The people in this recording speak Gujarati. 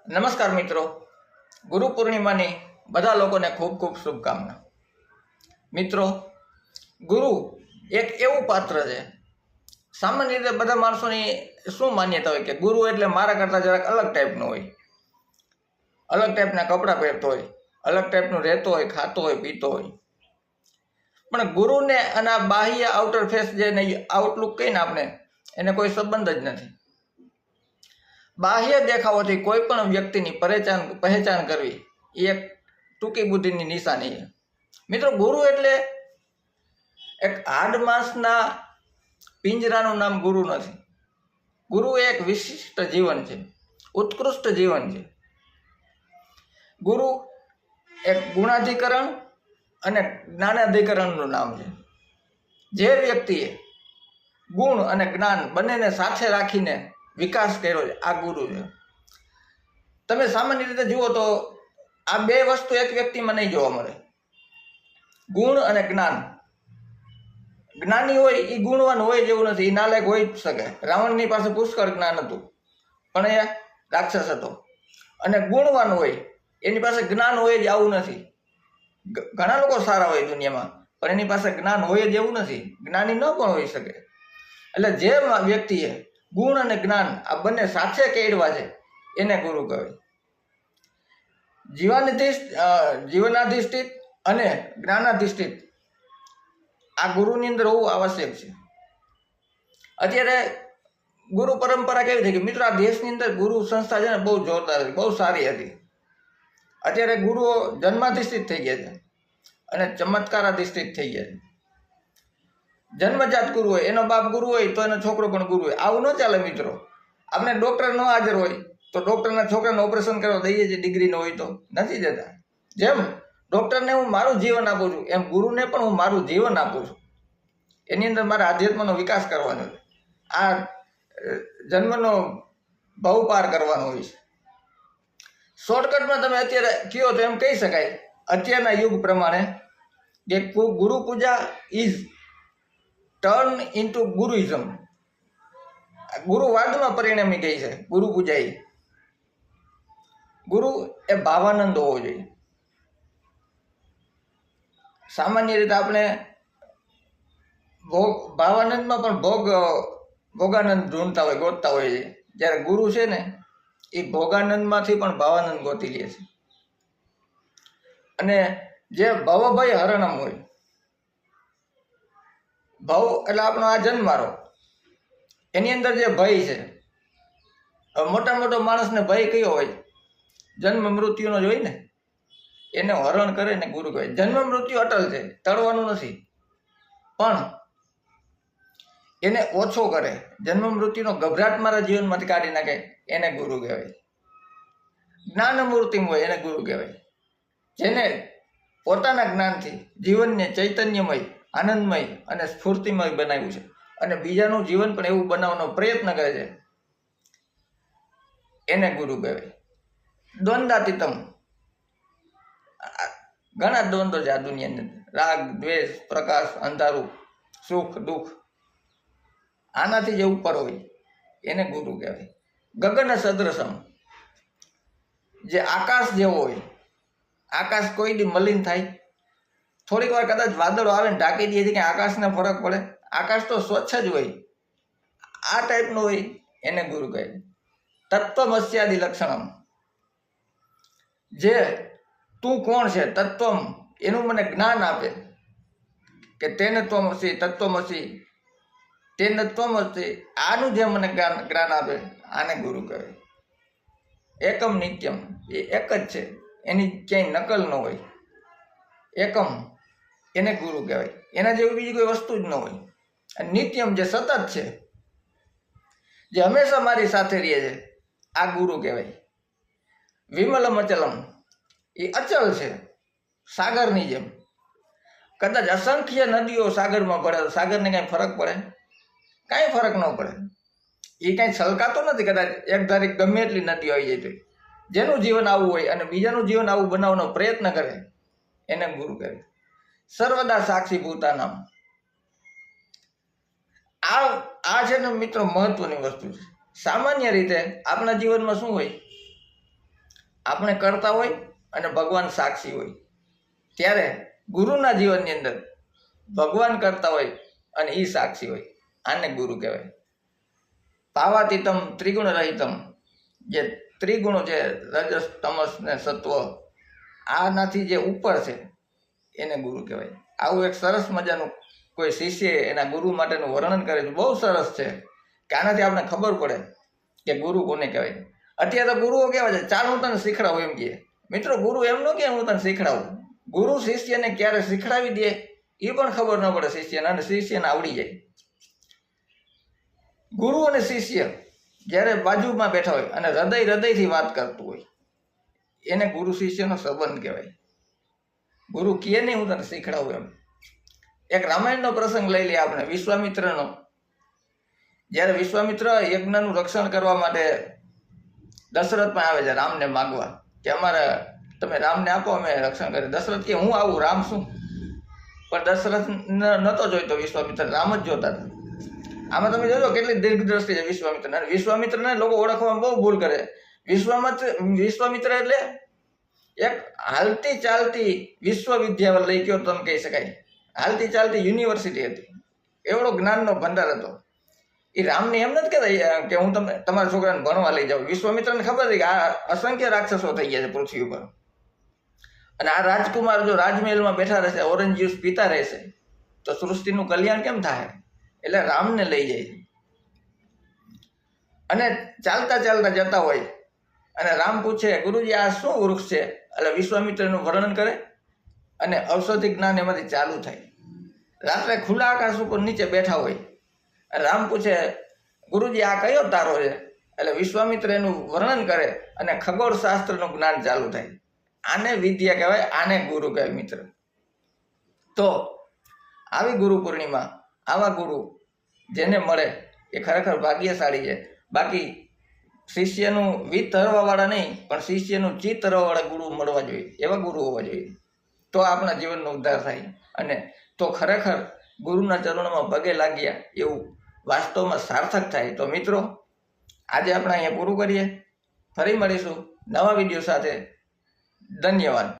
નમસ્કાર મિત્રો, ગુરુ પૂર્ણિમાની બધા લોકોને ખૂબ ખૂબ શુભકામના. મિત્રો, ગુરુ એક એવું પાત્ર છે. સામાન્ય રીતે બધા માણસોની શું માન્યતા હોય કે ગુરુ એટલે મારા કરતાં જરાક અલગ ટાઈપનો હોય, અલગ ટાઈપના કપડાં પહેરતો હોય, અલગ ટાઈપનું રહેતો હોય, ખાતો હોય, પીતો હોય. પણ ગુરુને અને આ બાહ્ય આઉટર ફેસ જે આઉટલુક કહીને આપણે એને કોઈ સંબંધ જ નથી. બાહ્ય દેખાવોથી કોઈ પણ વ્યક્તિની પહેચાન કરવી એ એક ટૂંકી બુદ્ધિની નિશાની છે. મિત્રો, ગુરુ એટલે એક હાડમાંસના પિંજરાનું નામ ગુરુ નથી. ગુરુ એ એક વિશિષ્ટ જીવન છે, ઉત્કૃષ્ટ જીવન છે. ગુરુ એક ગુણાધિકરણ અને જ્ઞાનાધિકરણનું નામ છે. જે વ્યક્તિએ ગુણ અને જ્ઞાન બંનેને સાથે રાખીને વિકાસ કર્યો છે આ ગુરુ છે. તમે સામાન્ય રીતે જુઓ તો આ બે વસ્તુ એક વ્યક્તિમાં નહીં જોવા મળે, ગુણ અને જ્ઞાન. જ્ઞાની હોય એ ગુણવાન હોય જેવું નથી, એ નાલાયક હોઈ જ શકે. રાવણની પાસે પુષ્કળ જ્ઞાન હતું પણ એ રાક્ષસ હતો. અને ગુણવાન હોય એની પાસે જ્ઞાન હોય જ આવું નથી. ઘણા લોકો સારા હોય દુનિયામાં પણ એની પાસે જ્ઞાન હોય જ એવું નથી, જ્ઞાની ન પણ હોઈ શકે. એટલે જે વ્યક્તિએ ગુણ અને જ્ઞાન આ બંને સાથે કેળવા છે એને ગુરુ કહેવાય. જીવનાધિષ્ઠિત અને જ્ઞાનાધિષ્ઠિત આ ગુરુની અંદર હોવું આવશ્યક છે. અત્યારે ગુરુ પરંપરા કેવી થઈ ગઈ મિત્રો, આ દેશની અંદર ગુરુ સંસ્થા છે ને બહુ જોરદાર હતી, બહુ સારી હતી. અત્યારે ગુરુઓ જન્માધિષ્ઠિત થઈ ગયા છે અને ચમત્કારાધિષ્ઠિત થઈ ગયા છે. જન્મજાત ગુરુ હોય, એનો બાપ ગુરુ હોય તો એનો છોકરો પણ ગુરુ હોય. આવું ન ચાલે મિત્રો. આપણે ડૉક્ટર ન હાજર હોય તો ડૉક્ટરના છોકરાને ઓપરેશન કરવા દઈએ છીએ, ડિગ્રી ન હોય તો નથી દેતા. જેમ ડૉક્ટરને હું મારું જીવન આપું છું એમ ગુરુને પણ હું મારું જીવન આપું છું. એની અંદર મારા આધ્યાત્મનો વિકાસ કરવાનો છે, આ જન્મનો ભાવ પાર કરવાનો હોય છે. શોર્ટકટમાં તમે અત્યારે કહો તો એમ કહી શકાય અત્યારના યુગ પ્રમાણે કે ગુરુ પૂજા ઇઝ ટર્ન ઇન્ટુ ગુરુઇઝમ. ગુરુવાદમાં પરિણમી ગઈ છે ગુરુ પૂજા. ગુરુ એ ભાવાનંદ હોવો જોઈએ. સામાન્ય રીતે આપણે ભાવાનંદમાં પણ ભોગાનંદ ઢૂંઢતા હોય, ગોતતા હોય છે. જ્યારે ગુરુ છે ને એ ભોગાનંદમાંથી પણ ભાવાનંદ ગોતી લે છે. અને જે ભવભય હરણમ હોય, ભવ એટલે આપણો આ જન્મારો, એની અંદર જે ભય છે, મોટા મોટો માણસને ભય કયો હોય? જન્મ મૃત્યુનો જ હોય ને. એને હરણ કરે ને ગુરુ કહેવાય. જન્મ મૃત્યુ અટલ છે, ટળવાનું નથી, પણ એને ઓછો કરે, જન્મ મૃત્યુનો ગભરાટ મારા જીવનમાંથી કાઢી નાખે એને ગુરુ કહેવાય. જ્ઞાન મૂર્તિમ હોય એને ગુરુ કહેવાય. જેને પોતાના જ્ઞાનથી જીવનને ચૈતન્યમય, આનંદમય અને સ્ફૂર્તિમય બનાવ્યું છે અને બીજાનું જીવન પણ એવું બનાવવાનો પ્રયત્ન કરે છે એને ગુરુ કહેવાય. દ્વંદાતીતમ, ઘણા દ્વંદ્વ છે આ દુનિયાની અંદર, રાગ દ્વેષ, પ્રકાશ અંધારું, સુખ દુઃખ, આનાથી જે ઉપર હોય એને ગુરુ કહેવાય. ગગન સદૃશમ, જે આકાશ જેવો હોય. આકાશ કોઈ દી મલિન થાય? થોડીક વાર કદાચ વાદળો આવે ને ઢાંકી દે કે આકાશને ફરક પડે? આકાશ તો સ્વચ્છ જ હોય. આ ટાઈપનું હોય એને ગુરુ કહે. તત્વમસ્યાદિ લક્ષણમ, જે તું કોણ છે તત્વમ એનું મને જ્ઞાન આપે કે તેને ત્વમસી, તત્વમસી, તેને ત્વમસી, આનું જે મને જ્ઞાન આપે આને ગુરુ કહેવાય. એકમ નિત્યમ, એ એક જ છે, એની ક્યાંય નકલ ન હોય. એકમ એને ગુરુ કહેવાય. એના જેવી બીજી કોઈ વસ્તુ જ ન હોય. અને નિત્યમ જે સતત છે, જે હંમેશા મારી સાથે રહે છે, આ ગુરુ કહેવાય. વિમલમ અચલમ, એ અચલ છે સાગરની જેમ. કદાચ અસંખ્ય નદીઓ સાગરમાં પડે તો સાગરને કાંઈ ફરક પડે? કાંઈ ફરક ન પડે. એ કાંઈ છલકાતો નથી. કદાચ એક ધારી ગમે એટલી નદીઓ આવી જાય તો જેનું જીવન આવું હોય અને બીજાનું જીવન આવું બનાવવાનો પ્રયત્ન કરે એને ગુરુ કહેવાય. સર્વદા સાક્ષી ભૂતાનામ, આ છે ને મિત્રો મહત્વની વસ્તુ છે. સામાન્ય રીતે આપણા જીવનમાં શું હોય? આપણે કરતા હોય અને ભગવાન સાક્ષી હોય, ત્યારે ગુરુના જીવનની અંદર ભગવાન કરતા હોય અને એ સાક્ષી હોય, આને ગુરુ કહેવાય. પાવાતીતમ ત્રિગુણ રહિતમ, જે ત્રિગુણો છે રજસ તમસ ને સત્વ, આનાથી જે ઉપર છે એને ગુરુ કહેવાય. આવું એક સરસ મજાનું કોઈ શિષ્ય એના ગુરુ માટેનું વર્ણન કરે છે, બહુ સરસ છે કે આનાથી આપણે ખબર પડે કે ગુરુ કોને કહેવાય. અત્યારે તો ગુરુઓ કેવા છે, ચાલ હું તને શીખડાવું એમ કહે. મિત્રો, ગુરુ એમ ન કે હું તને શીખડાવું. ગુરુ શિષ્યને ક્યારે શીખડાવી દે એ પણ ખબર ન પડે શિષ્યને, અને શિષ્યને આવડી જાય. ગુરુ અને શિષ્ય જ્યારે બાજુમાં બેઠા હોય અને હૃદયથી વાત કરતું હોય, એને ગુરુ શિષ્યનો સંબંધ કહેવાય. ગુરુ કહે નહીં હું તને શીખડાવું એમ. એક રામાયણનો પ્રસંગ લઈ લઈએ આપણે, વિશ્વામિત્રનો. જ્યારે વિશ્વામિત્ર યજ્ઞનું રક્ષણ કરવા માટે દશરથમાં આવે છે રામને માગવા કે અમારે તમે રામને આપો, અમે રક્ષણ કરીએ. દશરથ કે હું આવું, રામ શું? પણ દશરથ નહોતો જોઈતો વિશ્વામિત્ર, રામ જ જોતા હતા. આમાં તમે જોજો કેટલી દીર્ઘ દ્રષ્ટિ છે વિશ્વામિત્રને. અને વિશ્વામિત્રને લોકો ઓળખવામાં બહુ ભૂલ કરે. વિશ્વામિત્ર એટલે એક હાલતી ચાલતી વિશ્વવિદ્યાલય કયો તમે કહી શકાય, હાલતી ચાલતી યુનિવર્સિટી હતી. એવડો જ્ઞાનનો ભંડાર હતો. એ રામને એમ નથી કહેતા કે હું તમને તમારા છોકરાને ભણવા લઈ જાઉં. વિશ્વામિત્રને ખબર હતી કે આ અસંખ્ય રાક્ષસો થઈ ગયા છે પૃથ્વી ઉપર, અને આ રાજકુમાર જો રાજમહેલમાં બેઠા રહેશે, ઓરેન્જ જ્યુસ પીતા રહેશે, તો સૃષ્ટિનું કલ્યાણ કેમ થાય? એટલે રામને લઈ જાય. અને ચાલતા ચાલતા જતા હોય અને રામ પૂછે, ગુરુજી આ શું વૃક્ષ છે? એટલે વિશ્વામિત્રનું વર્ણન કરે અને ઔષધિ જ્ઞાન એમાંથી ચાલુ થાય. રાત્રે ખુલ્લા આકાશ ઉપર નીચે બેઠા હોય, રામ પૂછે, ગુરુજી આ કયો તારો છે? એટલે વિશ્વામિત્ર એનું વર્ણન કરે અને ખગોળ શાસ્ત્રનું જ્ઞાન ચાલુ થાય. આને વિદ્યા કહેવાય, આને ગુરુ કહેવાય મિત્ર. તો આવી ગુરુ પૂર્ણિમા, આવા ગુરુ જેને મળે એ ખરેખર ભાગ્યશાળી છે. બાકી શિષ્યનું વિત હરવાવાળા નહીં, પણ શિષ્યનું ચિત્ત હરવાવાળા ગુરુ મળવા જોઈએ, એવા ગુરુ હોવા જોઈએ. તો આપણા જીવનનો ઉદ્ધાર થાય, અને તો ખરેખર ગુરુના ચરણોમાં પગે લાગ્યા એવું વાસ્તવમાં સાર્થક થાય. તો મિત્રો, આજે આપણે અહીંયા પૂરું કરીએ. ફરી મળીશું નવા વિડીયો સાથે. ધન્યવાદ.